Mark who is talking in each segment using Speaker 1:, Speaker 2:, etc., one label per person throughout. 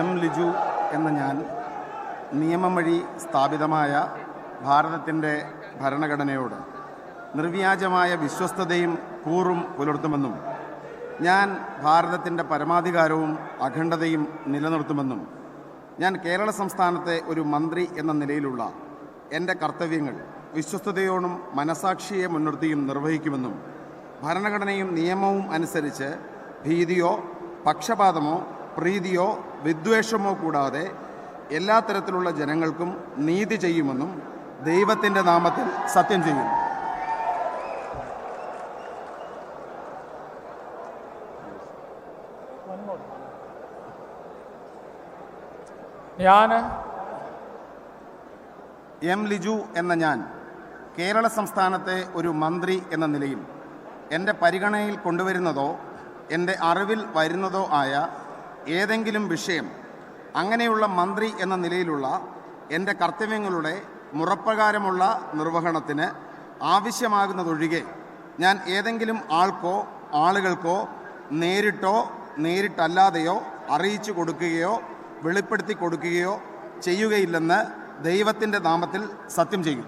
Speaker 1: M Liju എന്ന ഞാൻ നിയമം വഴി സ്ഥാപിതമായ ഭാരതത്തിൻ്റെ ഭരണഘടനയോട് നിർവ്യാജമായ വിശ്വസ്തതയും കൂറും പുലർത്തുമെന്നും ഞാൻ ഭാരതത്തിൻ്റെ പരമാധികാരവും അഖണ്ഡതയും നിലനിർത്തുമെന്നും ഞാൻ കേരള സംസ്ഥാനത്തെ ഒരു മന്ത്രി എന്ന നിലയിലുള്ള എൻ്റെ കർത്തവ്യങ്ങൾ വിശ്വസ്തയോടും മനസാക്ഷിയെ മുൻനിർത്തിയും നിർവഹിക്കുമെന്നും ഭരണഘടനയും നിയമവും അനുസരിച്ച് ഭീതിയോ പക്ഷപാതമോ പ്രീതിയോ വിദ്വേഷമോ കൂടാതെ എല്ലാ തരത്തിലുള്ള ജനങ്ങൾക്കും നീതി ചെയ്യുമെന്നും ദൈവത്തിൻ്റെ നാമത്തിൽ സത്യം ചെയ്യും.
Speaker 2: ഞാൻ
Speaker 1: എം ലിജു എന്ന ഞാൻ കേരള സംസ്ഥാനത്തെ ഒരു മന്ത്രി എന്ന നിലയിൽ എൻ്റെ പരിഗണനയിൽ കൊണ്ടുവരുന്നതോ എൻ്റെ അറിവിൽ വരുന്നതോ ആയ ഏതെങ്കിലും വിഷയം അങ്ങനെയുള്ള മന്ത്രി എന്ന നിലയിലുള്ള എൻ്റെ കർത്തവ്യങ്ങളുടെ മുറപ്രകാരമുള്ള നിർവഹണത്തിന് ആവശ്യമാകുന്നതൊഴികെ ഞാൻ ഏതെങ്കിലും ആൾക്കോ ആളുകൾക്കോ നേരിട്ടോ നേരിട്ടല്ലാതെയോ അറിയിച്ചു കൊടുക്കുകയോ വെളിപ്പെടുത്തി കൊടുക്കുകയോ ചെയ്യുകയില്ലെന്ന് ദൈവത്തിൻ്റെ നാമത്തിൽ സത്യം ചെയ്യും.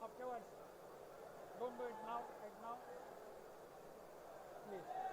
Speaker 2: Afterwards, don't do it now, right now, please.